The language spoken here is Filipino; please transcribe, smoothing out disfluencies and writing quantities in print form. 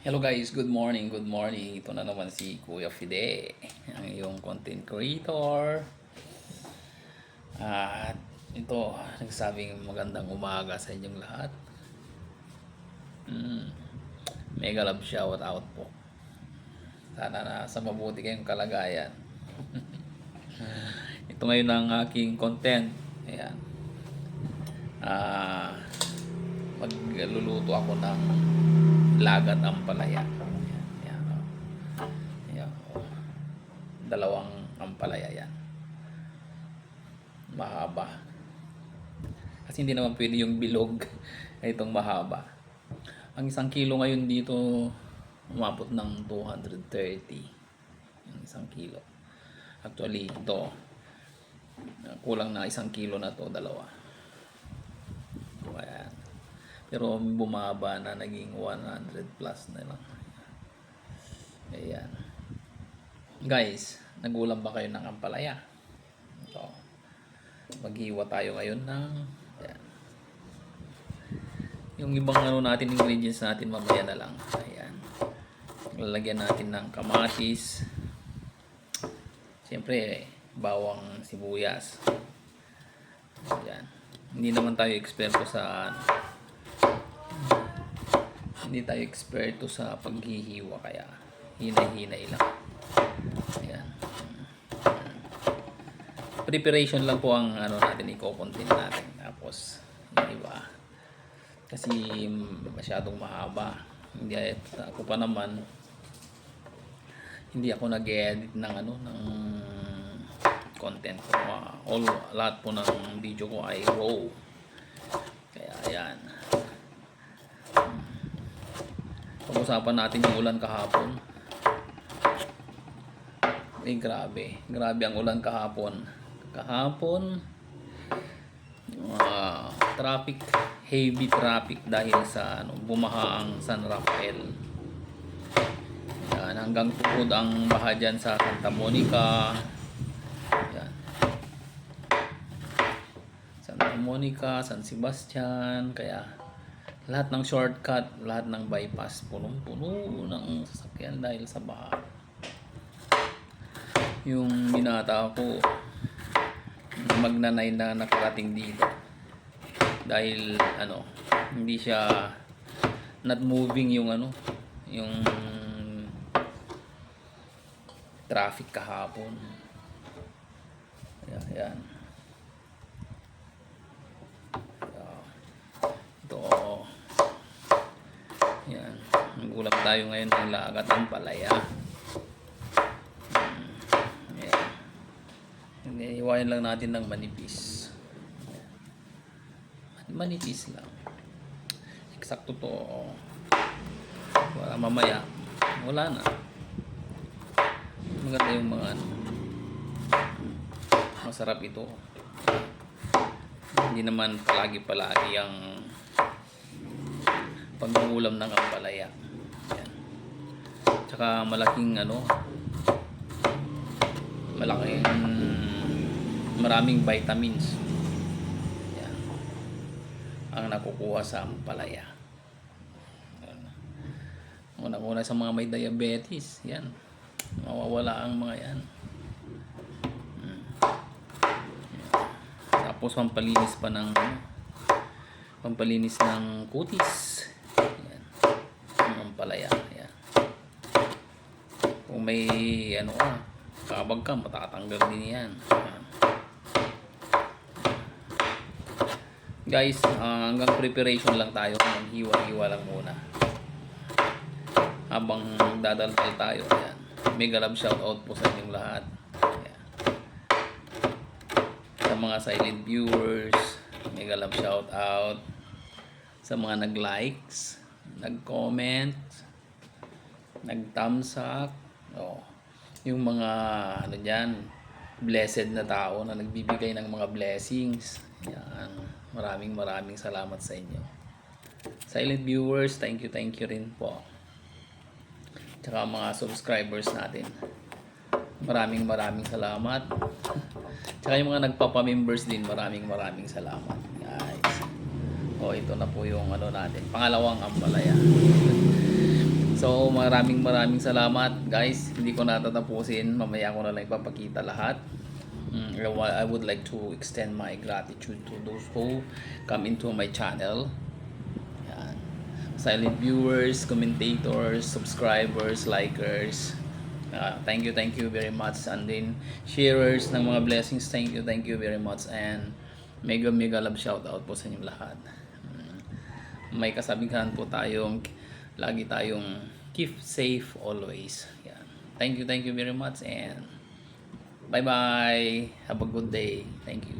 Hello guys, good morning, good morning. Ito na naman si Kuya Fide, ang iyong content creator. At ito, nagsabing magandang umaga sa inyong lahat. Mega love shout out po. Sana na sa mabuti kayong kalagayan. Ito ngayon ang aking content. Ayan. Ah, Magluluto ako ng lagat ampalaya. Ayan, oh. Ayan, oh. Dalawang ampalaya yan. Mahaba. Kasi hindi naman pwede yung bilog ay itong mahaba. Ang 1 kilo ngayon dito umabot ng 230. Yung 1 kilo. Actually ito kulang na 1 kilo na to, dalawa. Ayan. Pero bumaba na, naging 100 plus na lang. Ayan. Guys, nagulam ba kayo ng ampalaya? Ito. Maghiwa tayo ngayon ng ayan. Yung ibang natin, ingredients natin mamaya na lang. Ayan. Lalagyan natin ng kamatis. Siyempre, bawang sibuyas. Ayan. Hindi naman tayo eksperto sa hindi tayo eksperto sa paghihiwa, kaya hinay-hinay lang. Ayan. Preparation lang po ang natin, i-content natin. Tapos yung iba kasi masyadong mahaba. Hindi ako pa naman, hindi ako nag-edit ng ng content ko. Lahat po ng video ko ay raw. Kaya ayan. Pag-usapan natin yung ulan kahapon. Grabe ang ulan kahapon. Heavy traffic dahil sa bumaha ang San Rafael. Yan, hanggang tukod ang baha dyan sa Santa Monica. Yan. Santa Monica, San Sebastian, kaya lahat ng shortcut, lahat ng bypass, punong-puno ng sasakyan dahil sa baha. Yung binata ko, magnanay na nakarating dito. Dahil hindi siya not moving yung yung traffic kahapon. Ayan. Ito. Yan. Nagulam tayo ngayon ng lagat ng palaya. Ayan. Iwain lang natin ng manipis. Manipis lang. Eksakto to. Para mamaya wala na. Maganda yung mga masarap ito. Hindi naman palagi ang pag-uulam ng ampalaya. Yan. Tsaka maraming vitamins yan ang nakukuha sa ampalaya. Una sa mga may diabetes, yan, mawawala ang mga yan. Tapos pampalinis ng kutis. Yan. Ang ampalaya. Yan. Kung may kabag ka, matatanggal din yan. Yan. Guys, hanggang preparation lang tayo. Maghiwa-hiwa lang muna. Habang dadaldal tayo. Yan. Mega love shout out po sa inyong lahat. Yan. Sa mga silent viewers, mega love shout out. Sa mga nag-likes, nag-comment, nag-thumbs up, yung mga dyan, blessed na tao na nagbibigay ng mga blessings. Yan. Maraming salamat sa inyo. Silent viewers, thank you rin po. Tsaka mga subscribers natin, maraming salamat. Tsaka yung mga nagpapa-members din, maraming salamat, guys. Ito na po yung natin, pangalawang ampalaya. So maraming salamat guys. Hindi ko natatapusin. Mamaya ko na lang ipapakita lahat. I would like to extend my gratitude to those who come into my channel. Yan. Silent viewers, commentators, subscribers, likers. Thank you very much. And then sharers ng mga blessings, thank you very much. And mega love shout out po sa inyo lahat. May kasabihan po tayong lagi tayong keep safe always. Yan. Thank you very much and bye bye. Have a good day. Thank you.